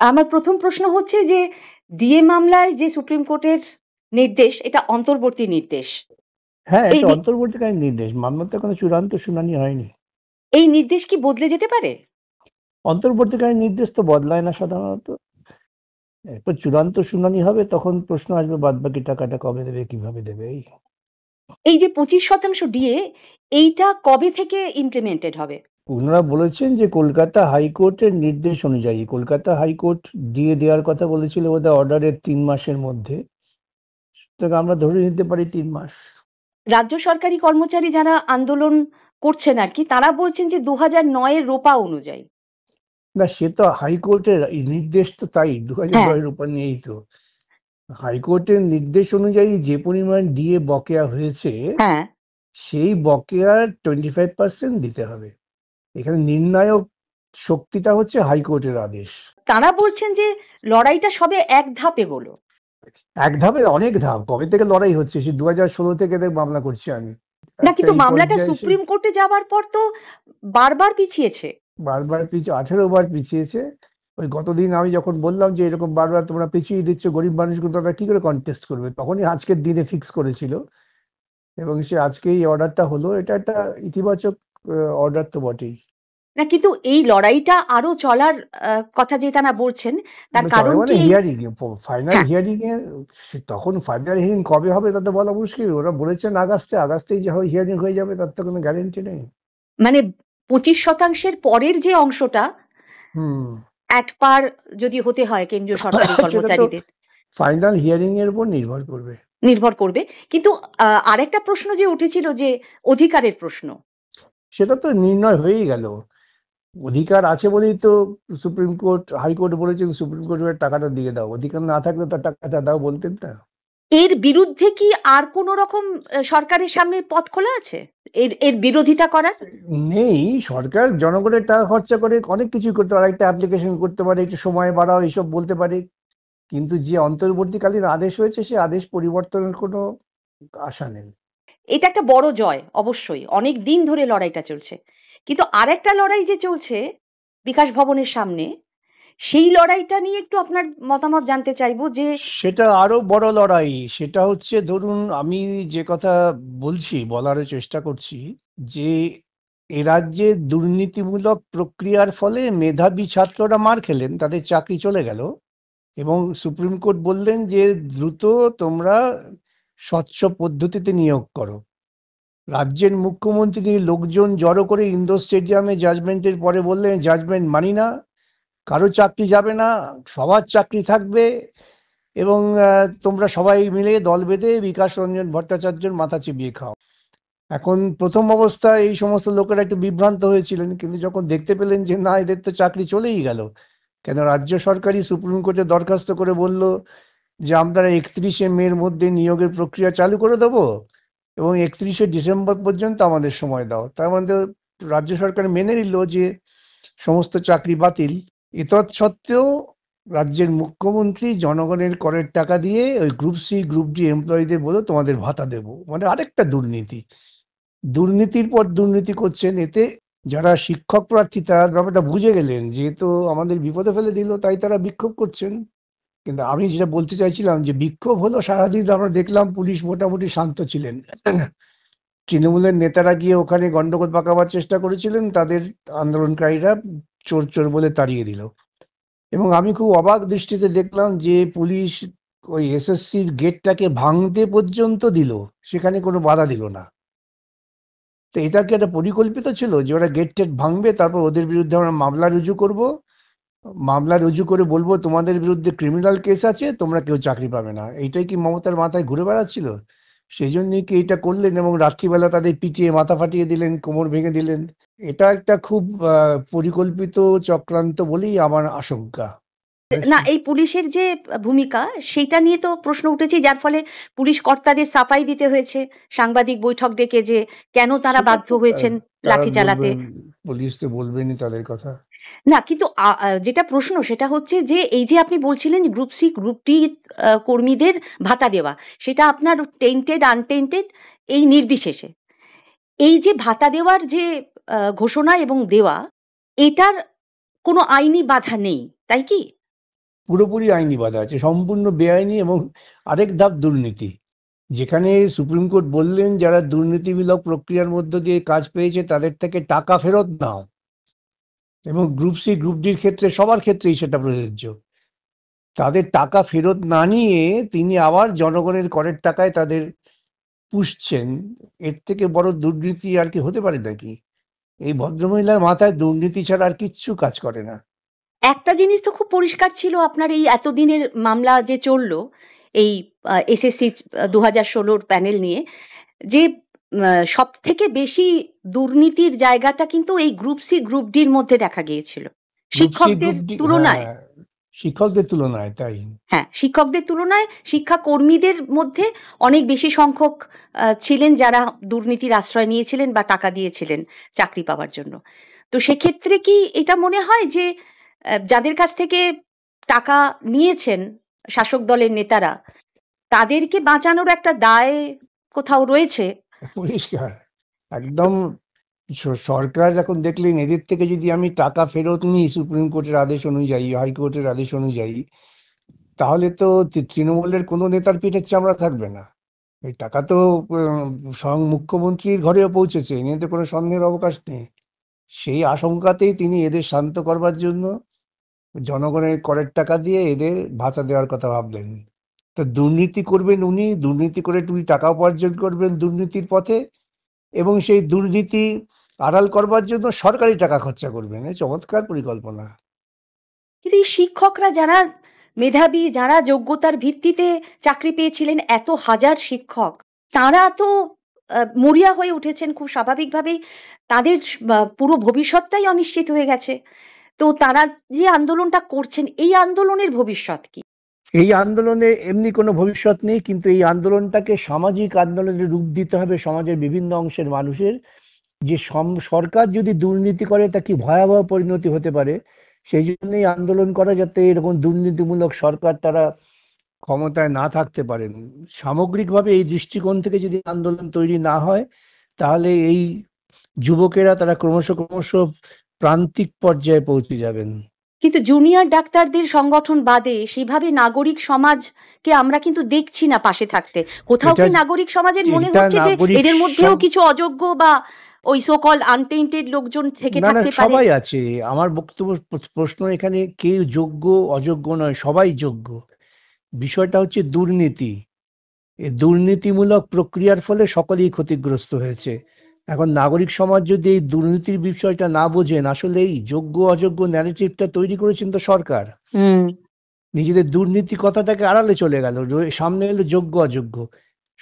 আমার প্রথম প্রশ্ন হচ্ছে যে ডিএ মামলায় যে সুপ্রিম কোর্টের নির্দেশ, এটা অন্তর্বর্তী নির্দেশ। হ্যাঁ, এই এটা অন্তর্বর্তীকালীন নির্দেশ, মামলাতে কোনো চূড়ান্ত শুনানি হয়নি। এই নির্দেশ কি বদলে যেতে পারে? অন্তর্বর্তীকালীন নির্দেশ তো বদলায় না সাধারণত। এরপর চূড়ান্ত শুনানি হবে, তখন প্রশ্ন আসবে বাদ বাকি টাকাটা কবে দেবে, কিভাবে দেবে। এই যে 25% ডিএ, এইটা কবে থেকে ইমপ্লিমেন্টেড হবে? ওনারা বলেছেন যে কলকাতা হাইকোর্টের নির্দেশ অনুযায়ী, কলকাতা হাইকোর্ট দিয়ে দেওয়ার কথা বলেছিল বোধহয় অর্ডারের 3 মাসের মধ্যে, সুতরাং আমরা ধরে নিতে পারি 3 মাস। রাজ্য সরকারি কর্মচারী যারা আন্দোলন করছেন আর কি, তারা বলছেন যে 2009-এর রোপা অনুযায়ী। না, সে তো হাইকোর্টের নির্দেশ, তো তাই 2009-এর উপর নিয়েই তো হাইকোর্টের নির্দেশ অনুযায়ী যে পরিমাণ ডিএ বকেয়া হয়েছে, হ্যাঁ, সেই বকেয়ার 25% দিতে হবে। এখানে নির্ণায়ক শক্তিটা হচ্ছে হাইকোর্টের আদেশ। তারা বলছেন যে লড়াইটা সবে এক ধাপ এগোলো। এক ধাপের অনেক ধাপ, কবে থেকে লড়াই হচ্ছে, সে 2016 থেকে এদের মামলা করছি আমি। না, একটা কিন্তু এই মামলাটা পর্যায়ে এসে সুপ্রিম কোর্টে যাওয়ার পর তো বারবার পিছিয়েছে। বারবার 18 বার পিছিয়েছে। ওই গতদিন আমি যখন বললাম যে এরকম বারবার তোমরা পিছিয়ে দিচ্ছ, গরিব মানুষগুলো তারা কি করে কন্টেস্ট করবে, তখনই আজকের দিনে ফিক্স করেছিল, এবং সে আজকেই অর্ডারটা হলো। এটা একটা ইতিবাচক অর্ডার তো বটেই। না, কিন্তু এই লড়াইটা আরো চলার কথা যে তারা বলছেন, তার কারণ মানে কি? হিয়ারিং, ফাইনাল হ্যাঁ, হিয়ারিং এ, তখন ফাইনাল হিয়ারিং কবে হবে তা তো বলা মুশকিল। ওরা বলেছেন আগস্টেই যে হিয়ারিং হয়ে যাবে, তার তো কোনো গ্যারেন্টি নেই। মানে 25%-এর পরের যে অংশটা হুম। অ্যাট পার যদি হতে হয় কেন্দ্রীয় সরকারি সেটা তো কর্মচারীদের, ফাইনাল হিয়ারিং এর উপর নির্ভর করবে। নির্ভর করবে। কিন্তু আরেকটা প্রশ্ন যে উঠেছিল, যে অধিকারের প্রশ্ন। সেটা তো নির্ণয় হয়েই গেল। অধিকার আছে বলেই তো সুপ্রিম কোর্ট, হাইকোর্ট বলেছেন সুপ্রিম কোর্টের টাকাটা দিয়ে দাও। অধিকার না থাকলে তার টাকাটা দাও বলতেন না। এর বিরুদ্ধে কি আর কোন রকম সরকারের সামনে পথ খোলা আছে এর এর বিরোধিতা করার? নেই, সরকার জনগণের টাকা খরচা করে অনেক কিছু করতে পারে, একটা অ্যাপ্লিকেশন করতে পারে, একটু সময় বাড়াও, এইসব বলতে পারে। কিন্তু যে অন্তর্বর্তীকালীন আদেশ হয়েছে, সে আদেশ পরিবর্তনের কোনো আশা নেই। এটা একটা বড় জয়, অবশ্যই অনেক দিন ধরে লড়াইটা চলছে। কিন্তু আরেকটা লড়াই যে চলছে বিকাশ ভবনের সামনে, সেই লড়াইটা নিয়ে একটু আপনার মতামত জানতে চাইবো। যে সেটা আরো বড় লড়াই। সেটা হচ্ছে, ধরুন আমি যে কথা বলছি, বলার চেষ্টা করছি, যে এ রাজ্যে দুর্নীতিমূলক প্রক্রিয়ার ফলে মেধাবী ছাত্ররা মার খেলেন, তাদের চাকরি চলে গেল, এবং সুপ্রিম কোর্ট বললেন যে দ্রুত তোমরা স্বচ্ছ পদ্ধতিতে নিয়োগ করো। রাজ্যের মুখ্যমন্ত্রী লোকজন জড়ো করে ইন্দোর স্টেডিয়ামে জাজমেন্টের পরে বললেন, জাজমেন্ট মানি না, কারো চাকরি যাবে না, সবার চাকরি থাকবে, এবং তোমরা সবাই মিলে দল বেঁধে বিকাশ রঞ্জন ভট্টাচার্যের মাথা চিবিয়ে খাও। এখন প্রথম অবস্থায় এই সমস্ত লোকেরা একটু বিভ্রান্ত হয়েছিলেন, কিন্তু যখন দেখতে পেলেন যে না, এদের তো চাকরি চলেই গেল, কেন রাজ্য সরকারই সুপ্রিম কোর্টে দরখাস্ত করে বলল যে আমরা 31শে মের মধ্যে নিয়োগের প্রক্রিয়া চালু করে দেবো, এবং 31শে ডিসেম্বর পর্যন্ত আমাদের সময় দাও। তার মধ্যে রাজ্য সরকার মেনে নিল যে সমস্ত চাকরি বাতিল। এতৎসত্ত্বেও রাজ্যের মুখ্যমন্ত্রী জনগণের করের টাকা দিয়ে ওই গ্রুপ সি গ্রুপ ডি এমপ্লয়ীদের বলে তোমাদের ভাতা দেবো, মানে আরেকটা দুর্নীতি। দুর্নীতির পর দুর্নীতি করছেন। এতে যারা শিক্ষক প্রার্থী তারা ব্যাপারটা বুঝে গেলেন, যেহেতু আমাদের বিপদে ফেলে দিল, তাই তারা বিক্ষোভ করছেন। কিন্তু আমি যেটা বলতে চাইছিলাম, যে বিক্ষোভ হলো সারাদিন, আমরা দেখলাম পুলিশ মোটামুটি শান্ত ছিলেন। তৃণমূলের নেতারা গিয়ে ওখানে গন্ডগোল পাকাবার চেষ্টা করেছিলেন, তাদের আন্দোলনকারীরা চোর চোর বলে তাড়িয়ে দিল। এবং আমি খুব অবাক দৃষ্টিতে দেখলাম যে পুলিশ ওই এসএসসির গেটটাকে ভাঙতে পর্যন্ত দিল, সেখানে কোনো বাধা দিল না। তো এটা কি একটা পরিকল্পিত ছিল যে ওরা গেট টেট ভাঙবে, তারপর ওদের বিরুদ্ধে আমরা মামলা রুজু করব, মামলা রুজু করে বলবো তোমাদের বিরুদ্ধে ক্রিমিনাল কেস আছে, তোমরা কেউ চাকরি পাবে না? এইটাই কি মমতার মাথায় ঘুরে বেড়াচ্ছিল? সেই জন্যই কি এটা করলেন, এবং রাত্রিবেলা তাদের পিটিয়ে মাথা ফাটিয়ে দিলেন, কোমর ভেঙে দিলেন? এটা একটা খুব পরিকল্পিত চক্রান্ত বলেই আমার আশঙ্কা। না, এই পুলিশের যে ভূমিকা, সেইটা নিয়ে তো প্রশ্ন উঠেছে, যার ফলে পুলিশ কর্তাদের সাফাই দিতে হয়েছে সাংবাদিক বৈঠক ডেকে, যে কেন তারা সেটা বাধ্য তো হয়েছেন তারা লাঠি চালাতে। বলবেন, পুলিশ তো বলবেনই তাদের কথা। না, কিন্তু যেটা প্রশ্ন সেটা হচ্ছে যে এই যে আপনি বলছিলেন গ্রুপ সি গ্রুপ ডি কর্মীদের ভাতা দেওয়া, সেটা আপনার টেন্টেড আনটেন্টেড এই নির্বিশেষে, এই যে ভাতা দেওয়ার যে ঘোষণা এবং দেওয়া, এটার কোনো আইনি বাধা নেই, তাই কি? পুরোপুরি আইনি বাধা আছে, সম্পূর্ণ বেআইনি এবং আরেক ধাপ দুর্নীতি। যেখানে সুপ্রিম কোর্ট বললেন যারা দুর্নীতিমূলক প্রক্রিয়ার মধ্য দিয়ে কাজ পেয়েছে তাদের থেকে টাকা ফেরত নাও, এবং গ্রুপ সি গ্রুপ ডির ক্ষেত্রে সবার ক্ষেত্রেই সেটা প্রযোজ্য। তাদের টাকা ফেরত না নিয়ে তিনি আবার জনগণের করের টাকায় তাদের পুষছেন। এর থেকে বড় দুর্নীতি আর কি হতে পারে নাকি? এই ভদ্রমহিলার মাথায় দুর্নীতি ছাড়া আর কিচ্ছু কাজ করে না। একটা জিনিস তো খুব পরিষ্কার ছিল আপনার এই এতদিনের মামলা যে চললো এই এসএসসি 2016 প্যানেল নিয়ে, যে সব থেকে বেশি দুর্নীতির জায়গাটা কিন্তু এই গ্রুপ সি গ্রুপ ডির মধ্যে দেখা গিয়েছিল গ্রুপ সি শিক্ষকদের গ্রুপ ডি, তুলনায়। হ্যাঁ, শিক্ষকদের তুলনায় তাই। হ্যাঁ, শিক্ষকদের তুলনায় শিক্ষা কর্মীদের মধ্যে অনেক বেশি সংখ্যক ছিলেন যারা দুর্নীতির আশ্রয় নিয়েছিলেন বা টাকা দিয়েছিলেন চাকরি পাওয়ার জন্য। তো সেক্ষেত্রে কি এটা মনে হয় যে যাদের কাছ থেকে টাকা নিয়েছেন শাসক দলের নেতারা, তাদেরকে বাঁচানোর একটা দায় কোথাও রয়েছে? পরিষ্কার একদম। সরকার এখন দেখলেন এদের থেকে যদি আমি টাকা ফেরত নিই সুপ্রিম কোর্টের আদেশ অনুযায়ী, হাইকোর্টের আদেশ অনুযায়ী, তাহলে তো তৃণমূলের কোনো নেতার পিঠের চামড়া থাকবে না। এই টাকা তো স্বয়ং মুখ্যমন্ত্রীর ঘরেও পৌঁছেছে, এ নিয়ে তো কোনো সন্দেহের অবকাশ নেই। সেই আশঙ্কাতেই তিনি এদের শান্ত করবার জন্য জনগণের করের টাকা দিয়ে এদের ভাতা দেওয়ার কথা ভাবলেন। তো দুর্নীতি করবেন উনি, দুর্নীতি করে উনি টাকা উপার্জন করবেন দুর্নীতির পথে, এবং সেই দুর্নীতি আড়াল করবার জন্য সরকারি টাকা খরচা করবেন। এই চমৎকার পরিকল্পনা। কিন্তু এই শিক্ষকরা যারা মেধাবী, যারা যোগ্যতার ভিত্তিতে চাকরি পেয়েছিলেন, এত হাজার শিক্ষক, তারা তো মরিয়া হয়ে উঠেছেন খুব স্বাভাবিকভাবেই। তাদের পুরো ভবিষ্যৎটাই অনিশ্চিত হয়ে গেছে। তো তারা যে আন্দোলনটা করছেন, এই আন্দোলনের ভবিষ্যৎ কি? এই আন্দোলনে এমনি কোনো ভবিষ্যৎ নেই, কিন্তু এই আন্দোলনটাকে সামাজিক আন্দোলনের রূপ দিতে হবে সমাজের বিভিন্ন অংশের মানুষের। যে সরকার যদি দুর্নীতি করে তা কি ভয়াবহ পরিণতি হতে পারে, সেই জন্যই আন্দোলন করা, যাতে এরকম দুর্নীতিমূলক সরকার তারা ক্ষমতায় না থাকতে পারেন। সামগ্রিকভাবে এই দৃষ্টিকোণ থেকে যদি আন্দোলন তৈরি না হয়, তাহলে এই যুবকেরা তারা ক্রমশ ক্রমশ প্রান্তিক পর্যায়ে পৌঁছে যাবেন। কিন্তু জুনিয়র ডাক্তারদের সংগঠন বাদে সেভাবে নাগরিক সমাজকে আমরা কিন্তু দেখছি না পাশে থাকতে। কোথাও এটা কি নাগরিক সমাজের মনে এটা হচ্ছে যে নাগরিক এদের মধ্যেও কিছু অযোগ্য বা ওই সো কল্ড আনটেইন্টেড লোকজন থেকে না না, থাকতে পারে? সবাই আছে। আমার বক্তব্য, প্রশ্ন এখানে কেউ যোগ্য অযোগ্য নয়, সবাই যোগ্য। বিষয়টা হচ্ছে দুর্নীতি। এই দুর্নীতিমূলক প্রক্রিয়ার ফলে সকলেই ক্ষতিগ্রস্ত হয়েছে। এখন নাগরিক সমাজ যদি এই দুর্নীতির বিষয়টা না বোঝেন, আসলে এই যোগ্য অযোগ্য ন্যারেটিভটা তৈরি করেছেন তো সরকার। নিজেদের দুর্নীতি কথাটাকে আড়ালে চলে গেল, সামনে এলো যোগ্য অযোগ্য।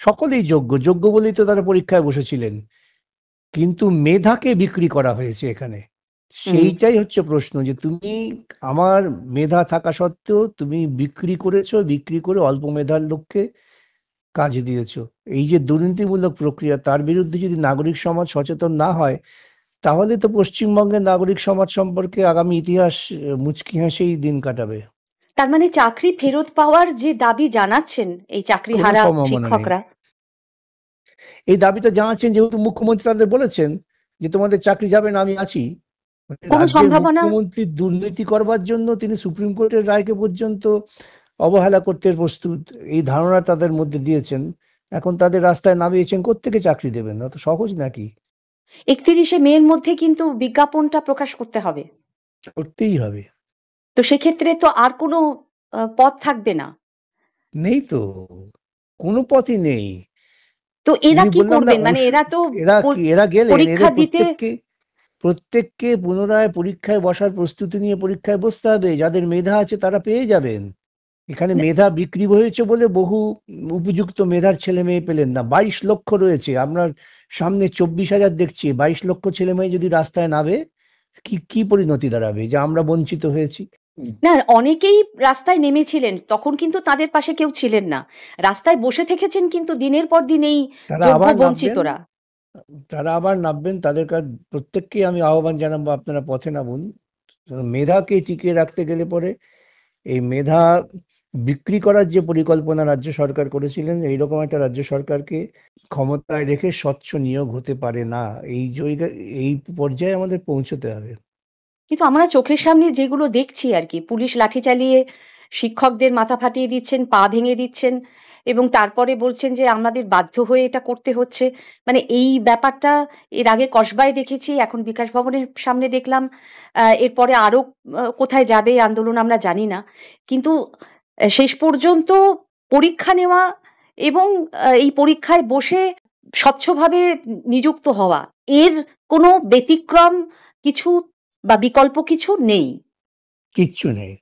সকলেই যোগ্য, যোগ্য বলেই তো তারা পরীক্ষায় বসেছিলেন, কিন্তু মেধাকে বিক্রি করা হয়েছে এখানে। সেইটাই হচ্ছে প্রশ্ন, যে তুমি আমার মেধা থাকা সত্ত্বেও তুমি বিক্রি করেছো, বিক্রি করে অল্প মেধার লোককে কাজ দিয়েছো। এই যে দুর্নীতিমূলক প্রক্রিয়া, তার বিরুদ্ধে যদি নাগরিক সমাজ সচেতন না হয়, তাহলে তো পশ্চিমবঙ্গের নাগরিক সমাজ সম্পর্কে আগামী ইতিহাস মুচকি হাসেই দিন কাটাবে। তার মানে চাকরি ফেরত পাওয়ার যে দাবি জানাচ্ছেন এই চাকরি কোনো হারা সম্ভাবনা নেই। শিক্ষকরা, এই দাবিটা জানাচ্ছেন যেহেতু মুখ্যমন্ত্রী তাদের বলেছেন যে তোমাদের চাকরি যাবে না, আমি আছি। কোনো রাজ্যের সম্ভাবনা? মুখ্যমন্ত্রী দুর্নীতি করবার জন্য তিনি সুপ্রিম কোর্টের রায়কে পর্যন্ত অবহেলা করতে প্রস্তুত, এই ধারণা তাদের মধ্যে দিয়েছেন। এখন তাদের রাস্তায় নামিয়েছেন, কোত্থেকে চাকরি দেবেন? অত সহজ নাকি? 31শে মের মধ্যে কিন্তু বিজ্ঞাপনটা প্রকাশ করতে হবে। করতেই হবে। তো সেক্ষেত্রে তো আর কোনো পথ থাকবে না। নেই তো, কোনো পথই নেই। তো এরা উনি কি বললাম না, করবেন? মানে এরা তো এরা গেলেন, পরীক্ষা এদের দিতে প্রত্যেককে পুনরায় পরীক্ষায় বসার প্রস্তুতি নিয়ে পরীক্ষায় বসতে হবে। যাদের মেধা আছে তারা পেয়ে যাবেন। এখানে মেধা বিক্রি হয়েছে বলে বহু উপযুক্ত মেধার ছেলে মেয়ে পেলেন না। 22 লক্ষ রয়েছে, আপনার সামনে 24,000 দেখছি। 22 লক্ষ ছেলে মেয়ে যদি রাস্তায় নামে, কি কি পরিণতি দাঁড়াবে, যে আমরা বঞ্চিত হয়েছি। না, অনেকেই রাস্তায় নেমেছিলেন, তখন কিন্তু তাদের পাশে কেউ ছিলেন না। রাস্তায় বসে থেকেছেন কিন্তু দিনের পর দিন এই তারা যোগ্য আবার নামবেন, বঞ্চিতরা। তাদের কাছে প্রত্যেককে আমি আহ্বান জানাবো, আপনারা পথে নামুন। মেধাকে টিকিয়ে রাখতে গেলে পরে এই মেধা বিক্রি করার যে পরিকল্পনা রাজ্য সরকার করেছিলেন, এইরকম একটা রাজ্য সরকারকে ক্ষমতায় রেখে স্বচ্ছ নিয়োগ হতে পারে না। এই পর্যায়ে আমাদের পৌঁছতে হবে। কিন্তু আমরা চোখের সামনে যেগুলো দেখছি আর কি, পুলিশ লাঠি চালিয়ে শিক্ষকদের মাথা ফাটিয়ে দিচ্ছেন, পা ভেঙে দিচ্ছেন এবং তারপরে বলছেন যে আমাদের বাধ্য হয়ে এটা করতে হচ্ছে। মানে এই ব্যাপারটা এর আগে কসবায় দেখেছি, এখন বিকাশ ভবনের সামনে দেখলাম। এরপরে আরো কোথায় যাবে এই আন্দোলন আমরা জানি না। কিন্তু শেষ পর্যন্ত পরীক্ষা নেওয়া এবং এই পরীক্ষায় বসে স্বচ্ছভাবে নিযুক্ত হওয়া, এর কোনো ব্যতিক্রম কিছু বা বিকল্প কিছু নেই। কিচ্ছু নেই।